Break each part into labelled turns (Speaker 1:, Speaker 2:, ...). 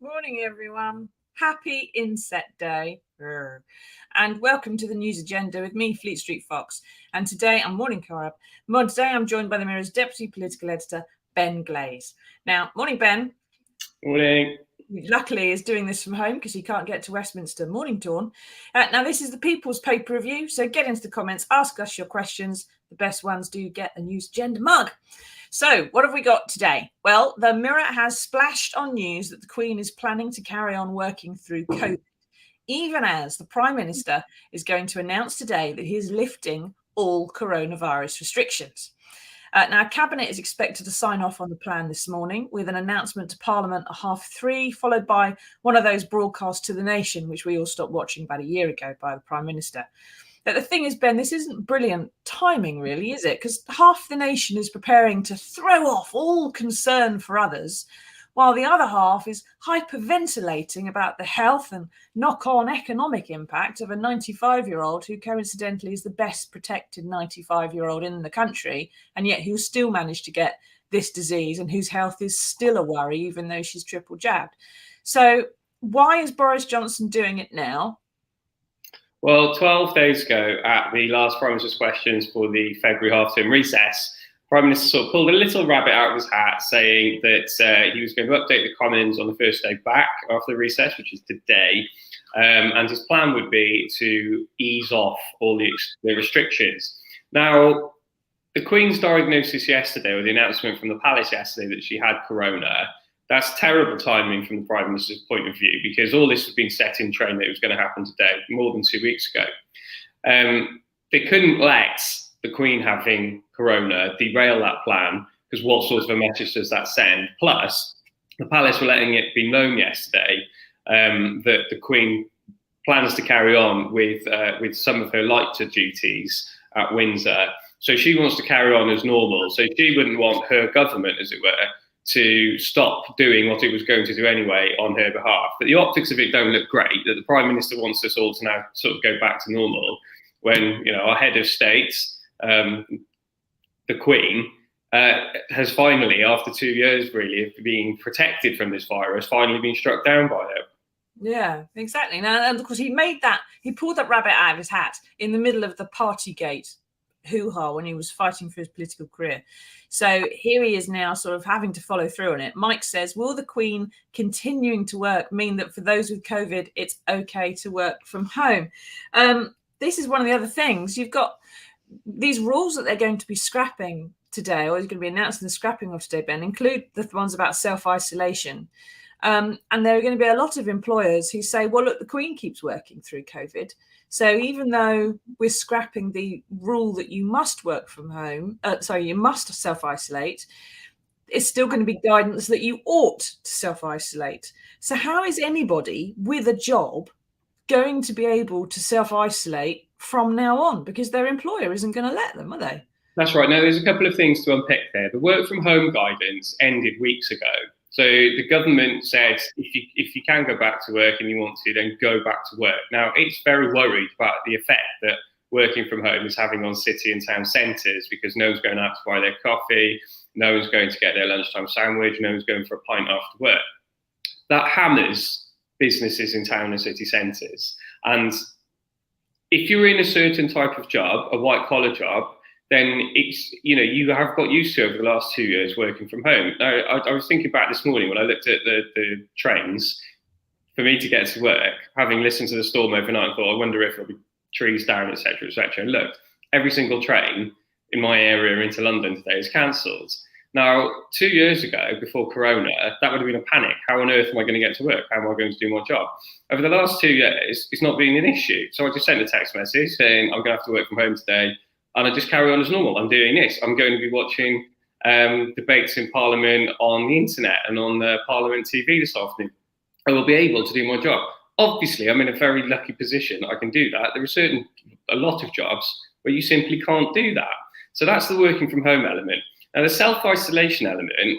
Speaker 1: Morning, everyone. Happy Inset Day. And welcome to the News Agenda with me, Fleet Street Fox. And today, I'm morning, Corab. Today, I'm joined by the Mirror's Deputy Political Editor, Ben Glaze. Now, morning, Ben.
Speaker 2: Morning.
Speaker 1: Luckily, is doing this from home because he can't get to Westminster. Morning, Dawn. Now, this is the People's Paper Review, so get into the comments, ask us your questions. The best ones do get a News Agenda mug. So, what have we got today? Well, the Mirror has splashed on news that the Queen is planning to carry on working through COVID, even as the Prime Minister is going to announce today that he is lifting all coronavirus restrictions. Now, Cabinet is expected to sign off on the plan this morning with an announcement to Parliament at 3:30, followed by one of those broadcasts to the nation, which we all stopped watching about a year ago by the Prime Minister. But the thing is, Ben, this isn't brilliant timing, really, is it? Because half the nation is preparing to throw off all concern for others, while the other half is hyperventilating about the health and knock-on economic impact of a 95-year-old who coincidentally is the best protected 95-year-old in the country, and yet who still managed to get this disease and whose health is still a worry, even though she's triple jabbed. So why is Boris Johnson doing it now?
Speaker 2: Well, 12 days ago at the last Prime Minister's questions for the February half-term recess, Prime Minister sort of pulled a little rabbit out of his hat saying that he was going to update the Commons on the first day back after the recess, which is today, and his plan would be to ease off all the restrictions. Now, the Queen's diagnosis yesterday, or the announcement from the Palace yesterday that she had corona, that's terrible timing from the Prime Minister's point of view, because all this has been set in train that it was going to happen today, more than 2 weeks ago. They couldn't let the Queen having corona derail that plan, because what sort of a message does that send? Plus, the Palace were letting it be known yesterday that the Queen plans to carry on with some of her lighter duties at Windsor. So she wants to carry on as normal. So she wouldn't want her government, as it were, to stop doing what it was going to do anyway on her behalf. But the optics of it don't look great, that the Prime Minister wants us all to now sort of go back to normal when, you know, our head of state, the Queen, has finally, after 2 years really of being protected from this virus, finally been struck down by it.
Speaker 1: Yeah, exactly. Now, and of course, he pulled that rabbit out of his hat in the middle of the Partygate hoo-ha when he was fighting for his political career. So here he is now sort of having to follow through on it. Mike says, will the Queen continuing to work mean that for those with COVID, it's okay to work from home? This is one of the other things. You've got these rules that they're going to be scrapping today, or is going to be announcing the scrapping of today, Ben, include the ones about self-isolation. And there are going to be a lot of employers who say, well, look, the Queen keeps working through COVID. So even though we're scrapping the rule that you must work from home, you must self-isolate, it's still going to be guidance that you ought to self-isolate. So how is anybody with a job going to be able to self-isolate from now on? Because their employer isn't going to let them, are they?
Speaker 2: That's right. Now, there's a couple of things to unpick there. The work from home guidance ended weeks ago. So the government said, if you can go back to work and you want to, then go back to work. Now, it's very worried about the effect that working from home is having on city and town centres, because no one's going out to buy their coffee, no one's going to get their lunchtime sandwich, no one's going for a pint after work. That hammers businesses in town and city centres. And if you're in a certain type of job, a white collar job, then it's, you know, you have got used to over the last 2 years working from home. Now, I was thinking back this morning when I looked at the trains for me to get to work, having listened to the storm overnight, I thought, I wonder if there'll be trees down, etc., etc. And look, every single train in my area into London today is cancelled. Now, 2 years ago, before Corona, that would have been a panic. How on earth am I going to get to work? How am I going to do my job? Over the last 2 years, it's not been an issue. So I just sent a text message saying, I'm going to have to work from home today. and I just carry on as normal. I'm doing this. I'm going to be watching debates in Parliament on the internet and on the Parliament TV this afternoon. I will be able to do my job. Obviously, I'm in a very lucky position. I can do that. There are a lot of jobs where you simply can't do that. So that's the working from home element. Now, the self-isolation element,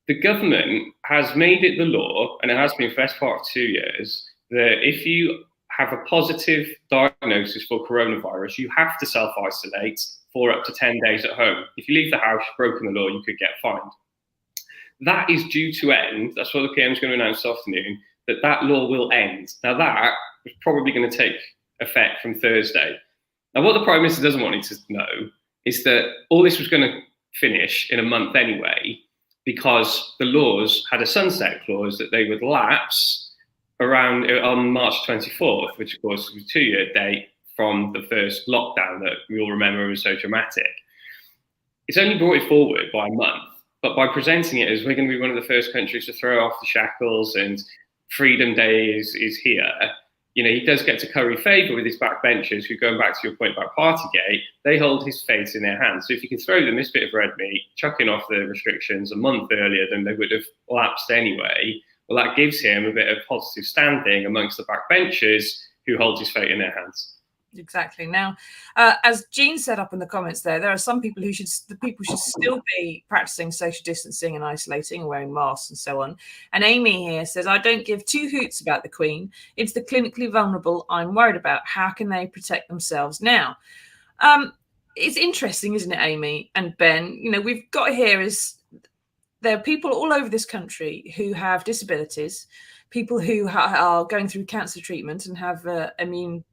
Speaker 2: the government has made it the law, and it has been for the best part of 2 years, that if you have a positive diagnosis for coronavirus, you have to self-isolate for up to 10 days at home. If you leave the house, you've broken the law, you could get fined. That is due to end. That's what the PM is going to announce this afternoon, that law will end. Now, that is probably going to take effect from Thursday. Now, what the Prime Minister doesn't want you to know is that all this was going to finish in a month anyway, because the laws had a sunset clause that they would lapse around on March 24th, which of course was a 2-year date from the first lockdown that we all remember was so dramatic. It's only brought it forward by a month, but by presenting it as we're going to be one of the first countries to throw off the shackles and Freedom Day is here, he does get to curry favour with his backbenchers who, going back to your point about Partygate, they hold his fate in their hands. So if you can throw them this bit of red meat, chucking off the restrictions a month earlier than they would have lapsed anyway, well, that gives him a bit of positive standing amongst the backbenchers who hold his fate in their hands.
Speaker 1: Exactly. Now, as Jean said up in the comments there are some people should still be practicing social distancing and isolating and wearing masks and so on. And Amy here says, I don't give two hoots about the Queen. It's the clinically vulnerable I'm worried about. How can they protect themselves now? It's interesting, isn't it, Amy and Ben? We've got here there are people all over this country who have disabilities, people who are going through cancer treatment and have immune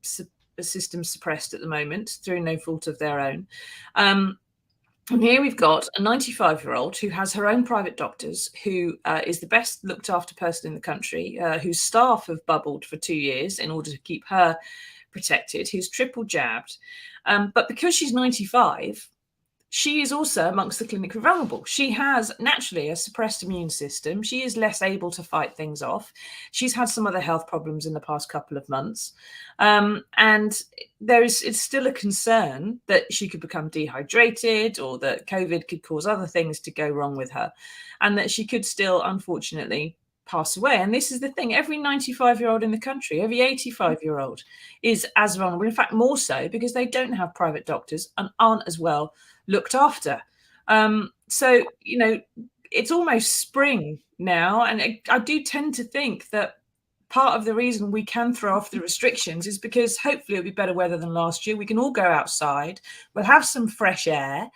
Speaker 1: system suppressed at the moment through no fault of their own. And here we've got a 95-year-old who has her own private doctors, who is the best looked after person in the country, whose staff have bubbled for 2 years in order to keep her protected, who's triple jabbed. But because she's 95, she is also amongst the clinically vulnerable. She has naturally a suppressed immune system. She is less able to fight things off. She's had some other health problems in the past couple of months. And it's still a concern that she could become dehydrated, or that COVID could cause other things to go wrong with her, and that she could still, unfortunately, pass away. And this is the thing, every 95-year-old in the country, every 85-year-old is as vulnerable, in fact more so, because they don't have private doctors and aren't as well looked after. So it's almost spring now, and I do tend to think that part of the reason we can throw off the restrictions is because hopefully it'll be better weather than last year. We can all go outside, we'll have some fresh air.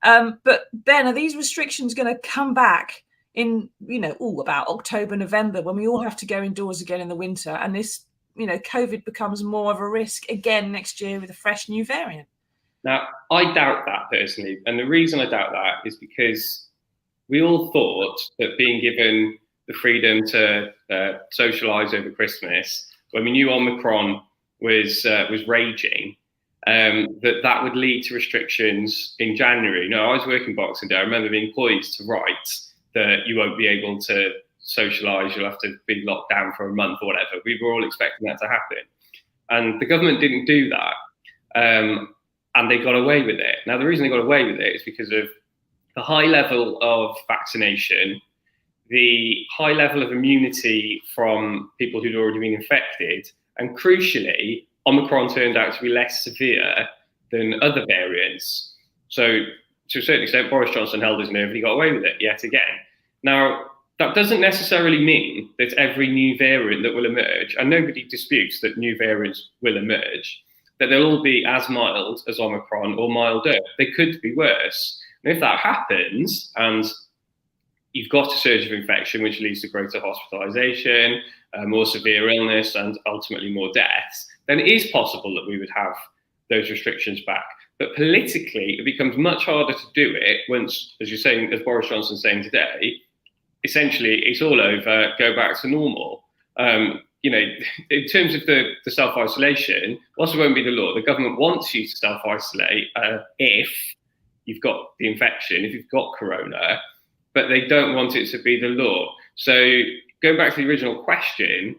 Speaker 1: But Ben, are these restrictions going to come back in about October, November, when we all have to go indoors again in the winter, and this COVID becomes more of a risk again next year with a fresh new variant?
Speaker 2: Now, I doubt that personally. And the reason I doubt that is because we all thought that being given the freedom to socialise over Christmas, when we knew Omicron was raging, that would lead to restrictions in January. No, I was working Boxing Day. I remember being poised to write that you won't be able to socialise, you'll have to be locked down for a month or whatever. We were all expecting that to happen. And the government didn't do that. And they got away with it. Now, the reason they got away with it is because of the high level of vaccination, the high level of immunity from people who'd already been infected, and crucially, Omicron turned out to be less severe than other variants. So, to a certain extent, Boris Johnson held his nerve and he got away with it yet again. Now, that doesn't necessarily mean that every new variant that will emerge, and nobody disputes that new variants will emerge, that they'll all be as mild as Omicron or milder. They could be worse. And if that happens, and you've got a surge of infection, which leads to greater hospitalisation, more severe illness, and ultimately more deaths, then it is possible that we would have those restrictions back. But politically, it becomes much harder to do it once, as you're saying, as Boris Johnson's saying today, essentially it's all over, go back to normal. In terms of the self-isolation, whilst it won't be the law, the government wants you to self-isolate if you've got the infection, if you've got corona, but they don't want it to be the law. So going back to the original question,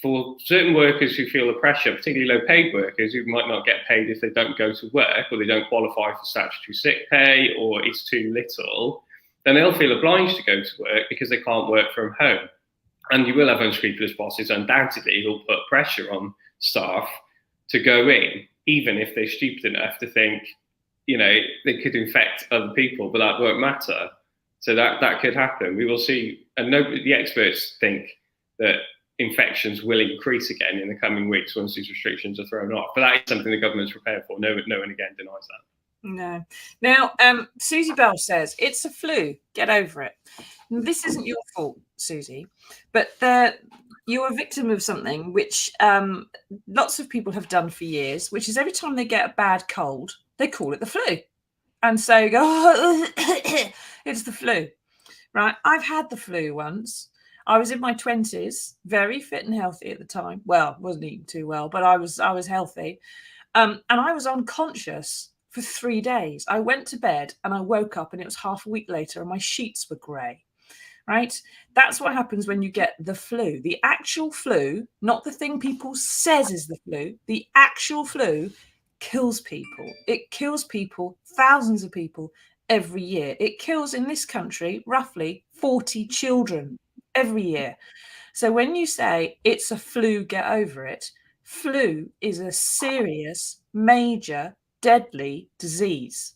Speaker 2: for certain workers who feel the pressure, particularly low-paid workers who might not get paid if they don't go to work or they don't qualify for statutory sick pay or it's too little, then they'll feel obliged to go to work because they can't work from home. And you will have unscrupulous bosses, undoubtedly, who'll put pressure on staff to go in, even if they're stupid enough to think, they could infect other people, but that won't matter. So that could happen. We will see, and the experts think that infections will increase again in the coming weeks once these restrictions are thrown off. But that is something the government's prepared for. No one again denies that.
Speaker 1: No. Now, Susie Bell says, it's a flu. Get over it. This isn't your fault, Susie, but you're a victim of something which lots of people have done for years, which is every time they get a bad cold, they call it the flu. And so you go, oh, it's the flu, right? I've had the flu once. I was in my 20s, very fit and healthy at the time. Well, wasn't eating too well, but I was healthy. And I was unconscious for 3 days. I went to bed and I woke up and it was half a week later and my sheets were grey, right? That's what happens when you get the flu. The actual flu, not the thing people says is the flu, the actual flu kills people. It kills people, thousands of people every year. It kills in this country roughly 40 children every year. So when you say it's a flu, get over it, flu is a serious, major, deadly disease.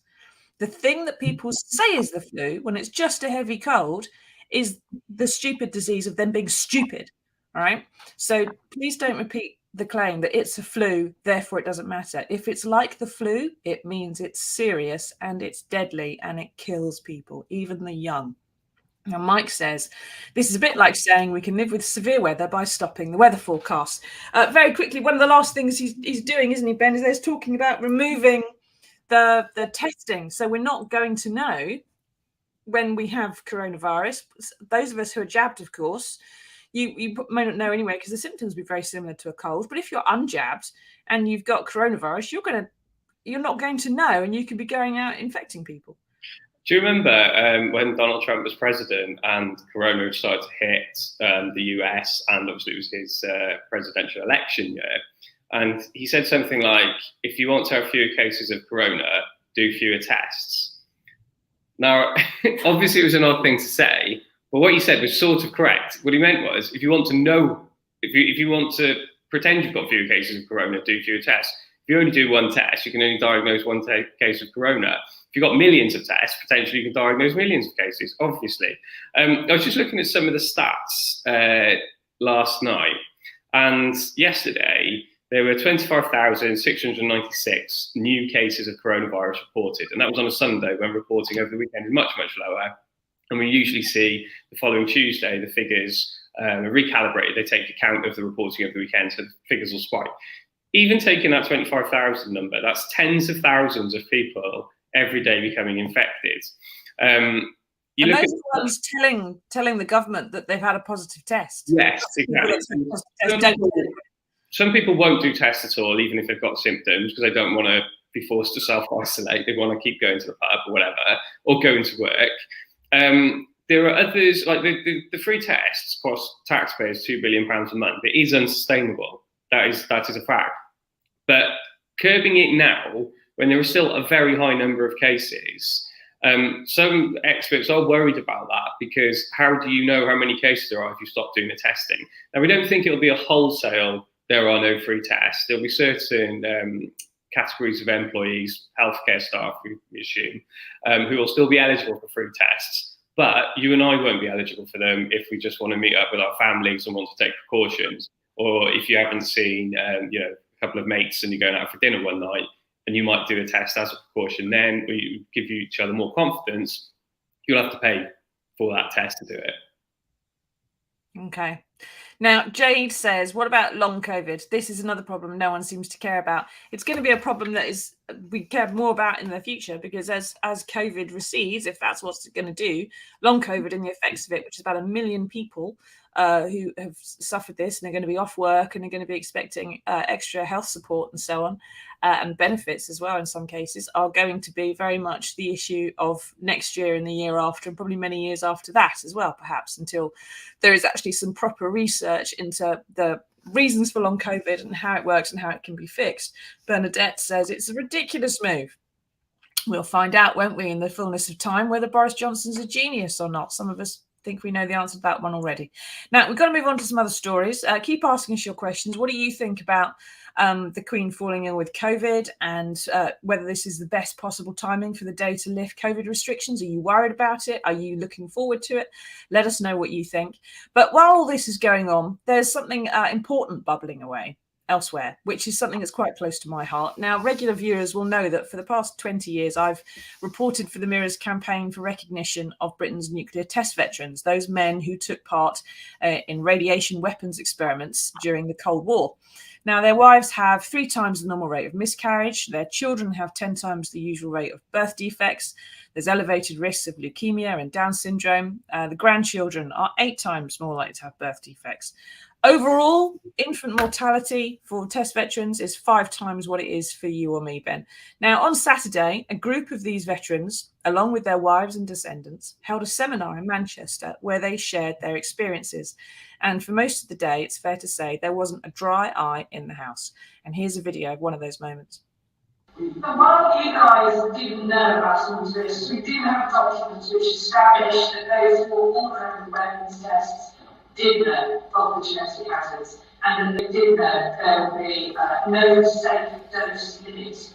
Speaker 1: The thing that people say is the flu when it's just a heavy cold is the stupid disease of them being stupid. All right. So please don't repeat the claim that it's a flu, therefore it doesn't matter. If it's like the flu, it means it's serious and it's deadly and it kills people, even the young. Now, Mike says, this is a bit like saying we can live with severe weather by stopping the weather forecast. Very quickly, one of the last things he's doing, isn't he, Ben, is there's talking about removing the testing. So we're not going to know when we have coronavirus. Those of us who are jabbed, of course, you may not know anyway because the symptoms will be very similar to a cold. But if you're unjabbed and you've got coronavirus, you're not going to know, and you could be going out infecting people.
Speaker 2: Do you remember when Donald Trump was president and corona started to hit the US, and obviously it was his presidential election year, and he said something like, if you want to have fewer cases of corona, do fewer tests. Now, obviously it was an odd thing to say, but what he said was sort of correct. What he meant was, if you want to know, if you want to pretend you've got fewer cases of corona, do fewer tests. If you only do one test, you can only diagnose one case of corona. If you've got millions of tests, potentially you can diagnose millions of cases, obviously. I was just looking at some of the stats last night, and yesterday there were 25,696 new cases of coronavirus reported, and that was on a Sunday when reporting over the weekend is much, much lower. And we usually see the following Tuesday, the figures are recalibrated. They take account of the reporting of the weekend, so the figures will spike. Even taking that 25,000 number, that's tens of thousands of people every day becoming infected.
Speaker 1: And those are the ones telling the government that they've had a positive test.
Speaker 2: Yes, exactly. Some people won't do tests at all, even if they've got symptoms, because they don't want to be forced to self-isolate. They want to keep going to the pub or whatever, or going to work. There are others, like the free tests cost taxpayers £2 billion a month. It is unsustainable. That is a fact. But curbing it now, when there is still a very high number of cases, some experts are worried about that, because how do you know how many cases there are if you stop doing the testing? Now, we don't think it'll be a wholesale, there are no free tests. There'll be certain categories of employees, healthcare staff, we assume, who will still be eligible for free tests. But you and I won't be eligible for them if we just want to meet up with our families and want to take precautions. Or if you haven't seen a couple of mates and you're going out for dinner one night, and you might do a test as a precaution, then we give you each other more confidence, you'll have to pay for that test to do it.
Speaker 1: Okay. Now, Jade says, what about long COVID? This is another problem no one seems to care about. It's going to be a problem that we care more about in the future, because as COVID recedes, if that's what's going to do, long COVID and the effects of it, which is about 1 million people who have suffered this, and they're going to be off work and they're going to be expecting extra health support and so on, and benefits as well in some cases, are going to be very much the issue of next year and the year after, and probably many years after that as well, perhaps, until there is actually some proper research into the reasons for long COVID and how it works and how it can be fixed. Bernadette says it's a ridiculous move. We'll find out, won't we, in the fullness of time, whether Boris Johnson's a genius or not. Some of us think we know the answer to that one already. Now, we've got to move on to some other stories. Keep asking us your questions. What do you think about the Queen falling ill with COVID, and whether this is the best possible timing for the day to lift COVID restrictions? Are you worried about it? Are you looking forward to it? Let us know what you think. But while all this is going on, there's something important bubbling away elsewhere, which is something that's quite close to my heart. Now, regular viewers will know that for the past 20 years, I've reported for the Mirror's campaign for recognition of Britain's nuclear test veterans, those men who took part in radiation weapons experiments during the Cold War. Now, their wives have 3 times the normal rate of miscarriage. Their children have 10 times the usual rate of birth defects. There's elevated risks of leukemia and Down syndrome. The grandchildren are 8 times more likely to have birth defects. Overall, infant mortality for test veterans is 5 times what it is for you or me, Ben. Now, on Saturday, a group of these veterans, along with their wives and descendants, held a seminar in Manchester where they shared their experiences. And for most of the day, it's fair to say there wasn't a dry eye in the house. And here's a video of one of those moments.
Speaker 3: But while you guys didn't know about some of this, we do have documents which establish that those who were ordering weapons tests did know of the genetic hazards, and that they did know there would be no safe dose limit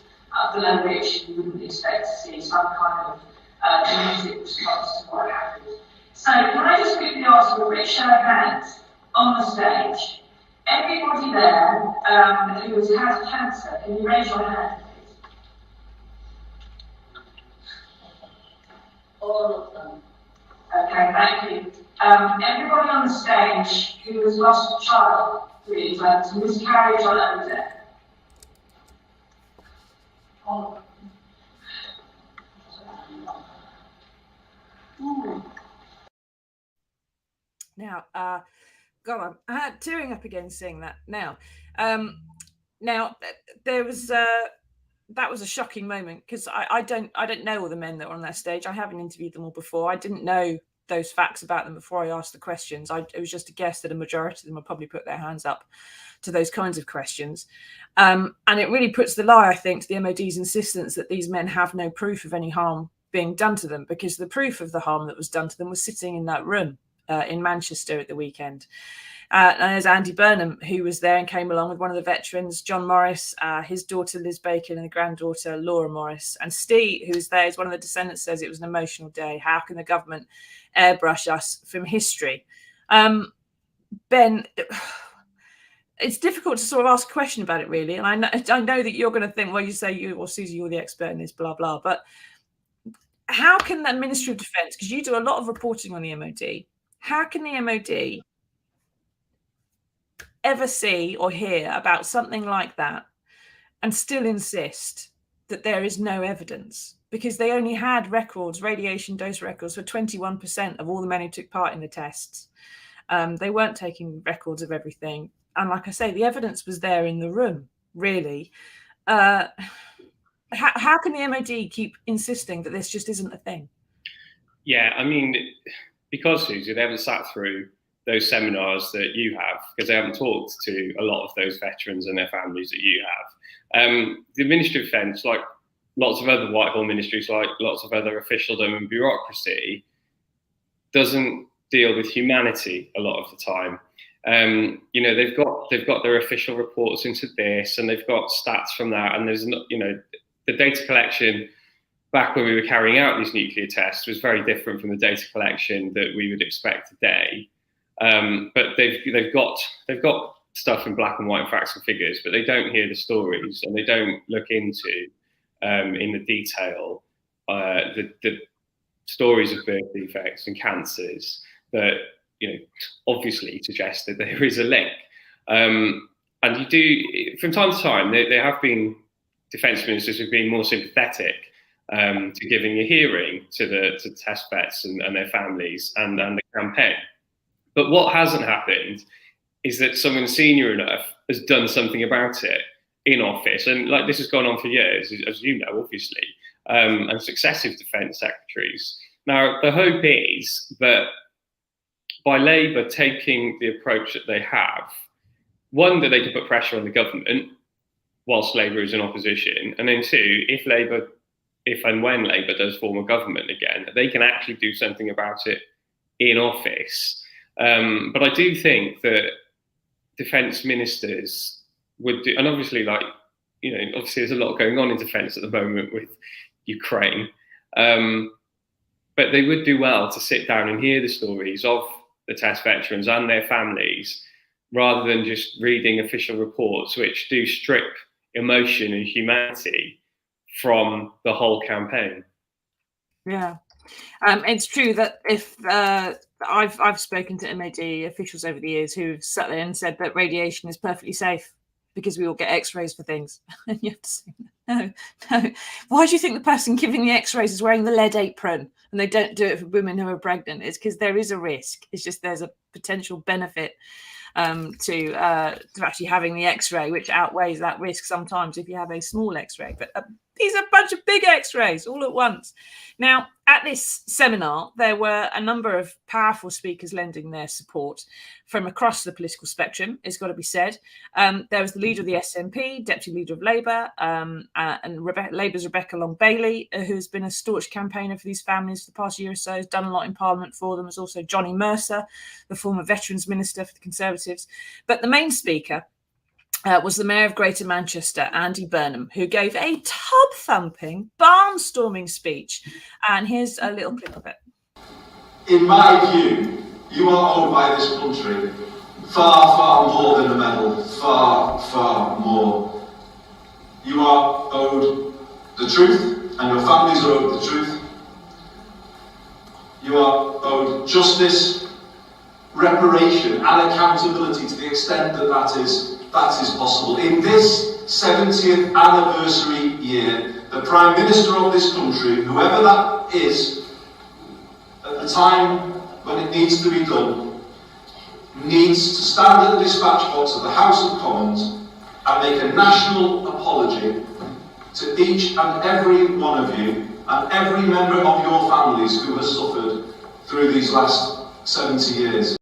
Speaker 3: below which you wouldn't expect to see some kind of genetic response to what happened. So can I just quickly ask for a quick show of hands on the stage? Everybody there who has had cancer, can you raise your hand, please? All of them. Okay, thank you. Everybody on the stage who has lost a child, please, whether it's a miscarriage or no death. All of them.
Speaker 1: Now, go on. I had tearing up again seeing that. Now, there was that was a shocking moment, because I don't know all the men that were on that stage. I haven't interviewed them all before. I didn't know those facts about them before I asked the questions. It was just a guess that a majority of them would probably put their hands up to those kinds of questions. And it really puts the lie, I think, to the MOD's insistence that these men have no proof of any harm being done to them, because the proof of the harm that was done to them was sitting in that room in Manchester at the weekend. And there's Andy Burnham, who was there and came along with one of the veterans, John Morris, his daughter Liz Bacon, and the granddaughter Laura Morris. And Steve, who's there, is one of the descendants, says it was an emotional day. How can the government airbrush us from history? Ben, it's difficult to sort of ask a question about it, really. And I know that you're going to think, well, you say you or Susie, you're the expert in this, blah, blah. But how can the Ministry of Defence, because you do a lot of reporting on the MOD, how can the MOD ever see or hear about something like that and still insist that there is no evidence? Because they only had records, radiation dose records, for 21% of all the men who took part in the tests. They weren't taking records of everything. And like I say, the evidence was there in the room, really. How can the MOD keep insisting that this just isn't a thing?
Speaker 2: Yeah, I mean, because, Susie, they haven't sat through those seminars that you have, because they haven't talked to a lot of those veterans and their families that you have. The Ministry of Defence, like lots of other Whitehall ministries, like lots of other officialdom and bureaucracy, doesn't deal with humanity a lot of the time. They've got their official reports into this, and they've got stats from that, and there's not, the data collection back when we were carrying out these nuclear tests was very different from the data collection that we would expect today. But they've got stuff in black and white facts and figures, but they don't hear the stories, and they don't look into in the detail the stories of birth defects and cancers that obviously suggest that there is a link. And you do, from time to time, there have been defence ministers who've been more sympathetic to giving a hearing to test vets and their families and the campaign. But what hasn't happened is that someone senior enough has done something about it in office. And like this has gone on for years, as you know, obviously, and successive defence secretaries. Now, the hope is that by Labour taking the approach that they have, one, that they can put pressure on the government whilst Labour is in opposition, and then two, if and when Labour does form a government again, they can actually do something about it in office. But I do think that defence ministers would do, and obviously, obviously there's a lot going on in defence at the moment with Ukraine, but they would do well to sit down and hear the stories of the test veterans and their families, rather than just reading official reports, which do strip emotion and humanity from the whole campaign.
Speaker 1: Yeah, it's true that if I've spoken to MOD officials over the years who've sat there and said that radiation is perfectly safe because we all get X-rays for things, and you have to say, no. Why do you think the person giving the X-rays is wearing the lead apron and they don't do it for women who are pregnant? It's because there is a risk. It's just there's a potential benefit to actually having the X-ray, which outweighs that risk sometimes if you have a small X-ray. But these are a bunch of big X-rays all at once. Now, at this seminar, there were a number of powerful speakers lending their support from across the political spectrum, it's got to be said. There was the leader of the SNP, deputy leader of Labour, and Labour's Rebecca Long-Bailey, who's been a staunch campaigner for these families for the past year or so, has done a lot in Parliament for them. There's also Johnny Mercer, the former Veterans Minister for the Conservatives. But the main speaker was the Mayor of Greater Manchester, Andy Burnham, who gave a tub-thumping, barnstorming speech. And here's a little clip of it.
Speaker 4: In my view, you are owed by this country far, far more than a medal. Far, far more. You are owed the truth, and your families are owed the truth. You are owed justice, reparation, and accountability to the extent that that is possible. In this 70th anniversary year, the Prime Minister of this country, whoever that is, at the time when it needs to be done, needs to stand at the dispatch box of the House of Commons and make a national apology to each and every one of you and every member of your families who has suffered through these last 70 years.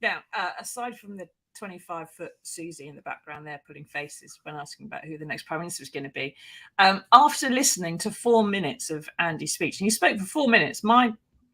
Speaker 1: Now, aside from the 25-foot Susie in the background there putting faces when asking about who the next Prime Minister is going to be, after listening to 4 minutes of Andy's speech, and he spoke for 4 minutes, my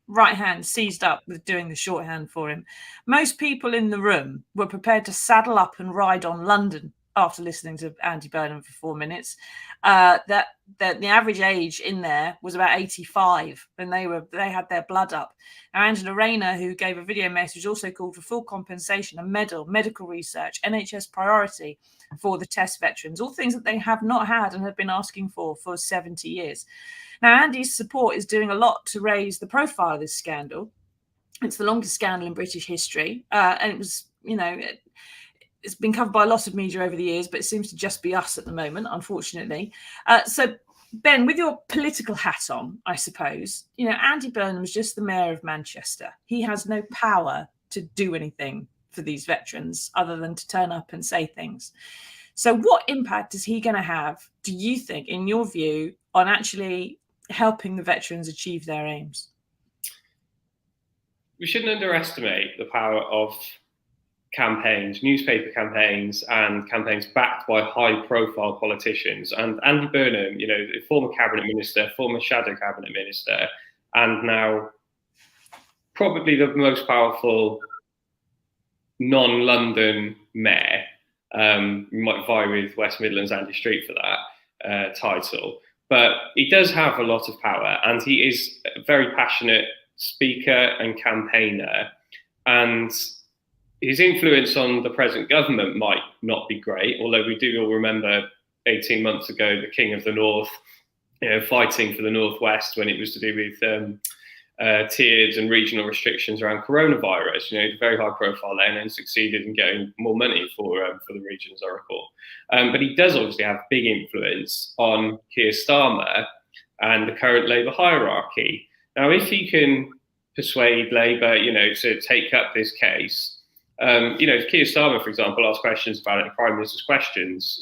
Speaker 1: right hand seized up with doing the shorthand for him. Most people in the room were prepared to saddle up and ride on London after listening to Andy Burnham for 4 minutes. That the average age in there was about 85, and they had their blood up. Now, Angela Rayner, who gave a video message, also called for full compensation, a medal, medical research, NHS priority for the test veterans, all things that they have not had and have been asking for 70 years. Now, Andy's support is doing a lot to raise the profile of this scandal. It's the longest scandal in British history, and it was, it's been covered by a lot of media over the years, but it seems to just be us at the moment, unfortunately. So, Ben, with your political hat on, I suppose, Andy Burnham's just the Mayor of Manchester. He has no power to do anything for these veterans other than to turn up and say things. So what impact is he going to have, do you think, in your view, on actually helping the veterans achieve their aims?
Speaker 2: We shouldn't underestimate the power of campaigns, newspaper campaigns, and campaigns backed by high-profile politicians. And Andy Burnham, the former cabinet minister, former shadow cabinet minister, and now probably the most powerful non-London mayor. We might vie with West Midlands Andy Street for that title. But he does have a lot of power, and he is a very passionate speaker and campaigner. And his influence on the present government might not be great, although we do all remember 18 months ago the King of the North, fighting for the Northwest when it was to do with tiered and regional restrictions around coronavirus. Very high profile then, and succeeded in getting more money for the regions, I recall. But he does obviously have big influence on Keir Starmer and the current Labour hierarchy. Now, if he can persuade Labour, to take up this case, if Keir Starmer, for example, asked questions about it in Prime Minister's Questions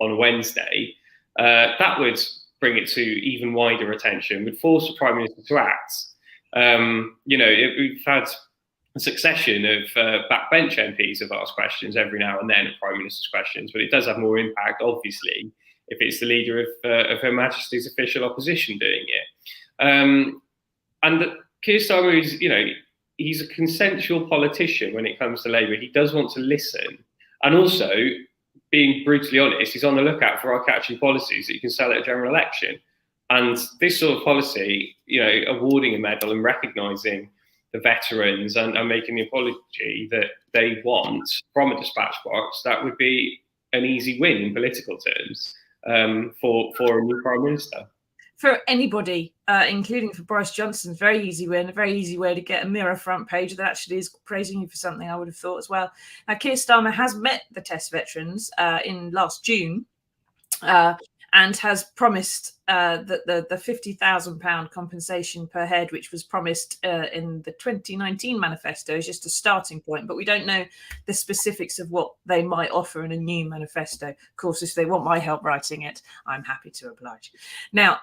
Speaker 2: on Wednesday, that would bring it to even wider attention, would force the Prime Minister to act. We've had a succession of backbench MPs have asked questions every now and then of Prime Minister's questions, but it does have more impact, obviously, if it's the leader of Her Majesty's official opposition doing it. And Keir Starmer is, he's a consensual politician when it comes to Labour. He does want to listen, and also, being brutally honest, he's on the lookout for eye-catching policies that you can sell at a general election. And this sort of policy, awarding a medal and recognising the veterans and making the apology that they want from a dispatch box, that would be an easy win in political terms for a new Prime Minister.
Speaker 1: For anybody, including for Boris Johnson, very easy win, a very easy way to get a Mirror front page that actually is praising you for something, I would have thought as well. Now, Keir Starmer has met the test veterans in last June and has promised that the £50,000 compensation per head, which was promised in the 2019 manifesto, is just a starting point. But we don't know the specifics of what they might offer in a new manifesto. Of course, if they want my help writing it, I'm happy to oblige. Now,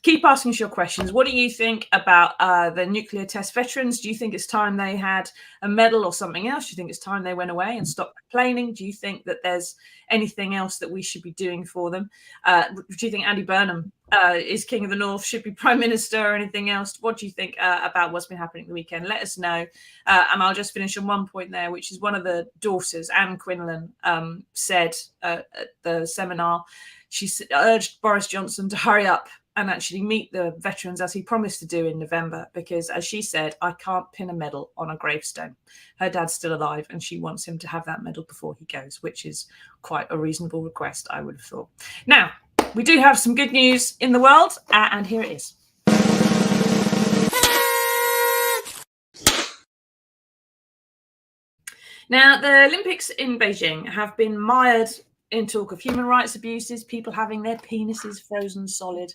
Speaker 1: keep asking us your questions. What do you think about the nuclear test veterans? Do you think it's time they had a medal or something else? Do you think it's time they went away and stopped complaining? Do you think that there's anything else that we should be doing for them? Do you think Andy Burnham is King of the North, should be Prime Minister, or anything else? What do you think about what's been happening the weekend? Let us know. And I'll just finish on one point there, which is one of the daughters, Anne Quinlan, said at the seminar, she urged Boris Johnson to hurry up and actually meet the veterans as he promised to do in November, because, as she said, I can't pin a medal on a gravestone. Her dad's still alive and she wants him to have that medal before he goes, which is quite a reasonable request, I would have thought. Now, we do have some good news in the world, and here it is. Now, the Olympics in Beijing have been mired in talk of human rights abuses, people having their penises frozen solid,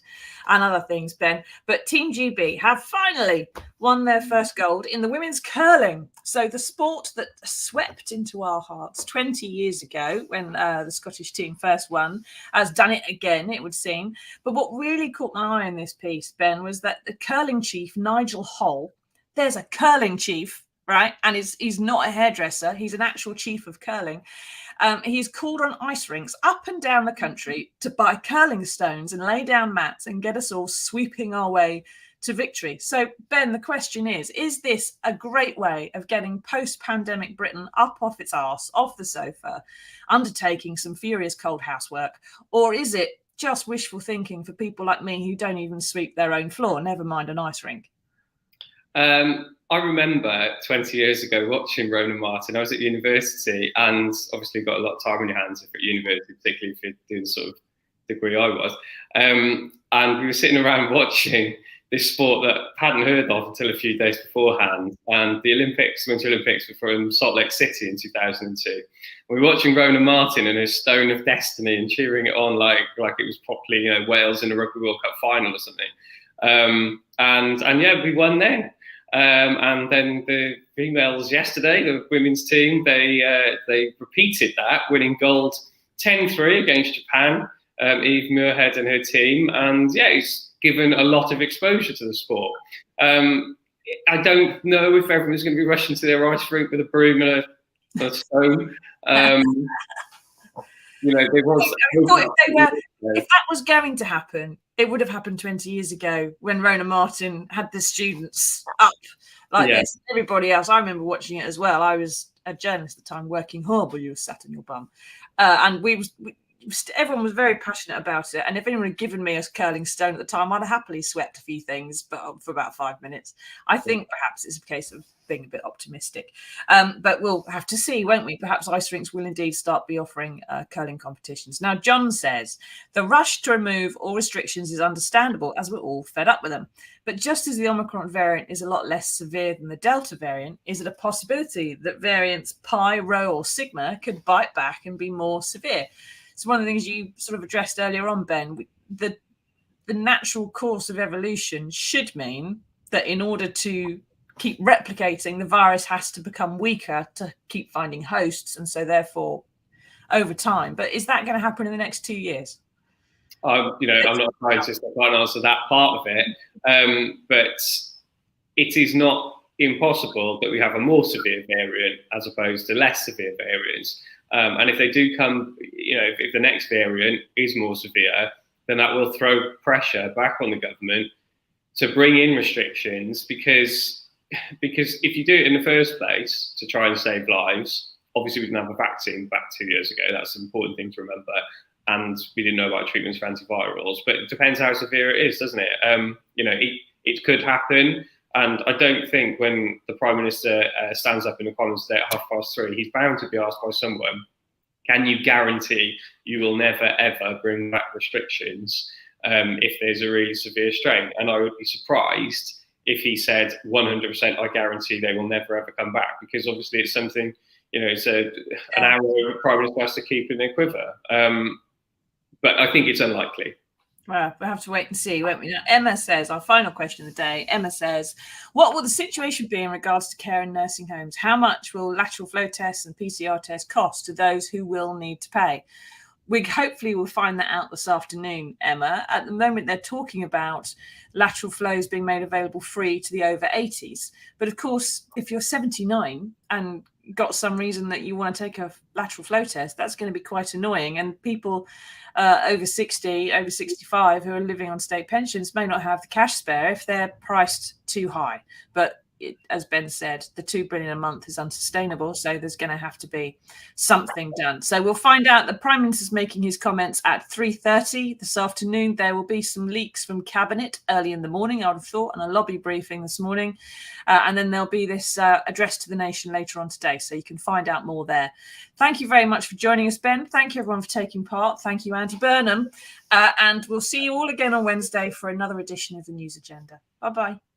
Speaker 1: and other things, Ben. But Team GB have finally won their first gold in the women's curling. So the sport that swept into our hearts 20 years ago when the Scottish team first won has done it again, it would seem. But what really caught my eye in this piece, Ben, was that the curling chief, Nigel Holl, there's a curling chief, right? And he's not a hairdresser. He's an actual chief of curling. He's called on ice rinks up and down the country to buy curling stones and lay down mats and get us all sweeping our way to victory. So, Ben, the question is this a great way of getting post-pandemic Britain up off its arse, off the sofa, undertaking some furious cold housework, or is it just wishful thinking for people like me who don't even sweep their own floor, never mind an ice rink?
Speaker 2: I remember 20 years ago watching Ronan Martin. I was at university and obviously got a lot of time on your hands if at university, particularly if you're doing the sort of degree I was. And we were sitting around watching this sport that I hadn't heard of until a few days beforehand. And the Winter Olympics were from Salt Lake City in 2002. We were watching Ronan Martin and his Stone of Destiny and cheering it on like it was properly, Wales in a Rugby World Cup final or something. And yeah, we won then. And then the females yesterday, the women's team, they repeated that, winning gold 10-3 against Japan, Eve Muirhead and her team. And yeah, it's given a lot of exposure to the sport. I don't know if everyone's going to be rushing to their ice rink with a broom and a stone.
Speaker 1: If that was going to happen, it would have happened 20 years ago when Ronan Martin had the students up like this. Everybody else, I remember watching it as well. I was a journalist at the time working hard while you were sat in your bum. And everyone was very passionate about it. And if anyone had given me a curling stone at the time, I'd have happily swept a few things, but for about 5 minutes. I think perhaps it's a case of being a bit optimistic. But we'll have to see, won't we? Perhaps ice rinks will indeed start be offering curling competitions. Now, John says, the rush to remove all restrictions is understandable as we're all fed up with them. But just as the Omicron variant is a lot less severe than the Delta variant, is it a possibility that variants Pi, Rho or Sigma could bite back and be more severe? It's one of the things you sort of addressed earlier on, Ben. The natural course of evolution should mean that in order to keep replicating, the virus has to become weaker to keep finding hosts, and so therefore over time. But is that going to happen in the next 2 years?
Speaker 2: I'm not a scientist. I can't answer that part of it. But it is not impossible that we have a more severe variant as opposed to less severe variants. And if they do come, if the next variant is more severe, then that will throw pressure back on the government to bring in restrictions, because if you do it in the first place to try and save lives, obviously we didn't have a vaccine back 2 years ago. That's an important thing to remember. And we didn't know about treatments for antivirals, but it depends how severe it is, doesn't it? It could happen. And I don't think when the Prime Minister stands up in the Commons today at 3:30, he's bound to be asked by someone, can you guarantee you will never, ever bring back restrictions if there's a really severe strain? And I would be surprised if he said 100%, I guarantee they will never, ever come back, because obviously it's something, it's an arrow the Prime Minister has to keep in their quiver. But I think it's unlikely.
Speaker 1: Well, we'll have to wait and see, won't we? Now, Emma says, our final question of the day, Emma says, what will the situation be in regards to care in nursing homes? How much will lateral flow tests and PCR tests cost to those who will need to pay? We hopefully will find that out this afternoon, Emma. At the moment, they're talking about lateral flows being made available free to the over 80s. But of course, if you're 79 and got some reason that you want to take a lateral flow test, that's going to be quite annoying. And people over 60, over 65 who are living on state pensions may not have the cash spare if they're priced too high. But as Ben said, the $2 billion a month is unsustainable. So there's going to have to be something done. So we'll find out. The Prime Minister's making his comments at 3:30 this afternoon. There will be some leaks from Cabinet early in the morning, I would have thought, and a lobby briefing this morning. And then there'll be this address to the nation later on today. So you can find out more there. Thank you very much for joining us, Ben. Thank you, everyone, for taking part. Thank you, Andy Burnham. And we'll see you all again on Wednesday for another edition of the News Agenda. Bye-bye.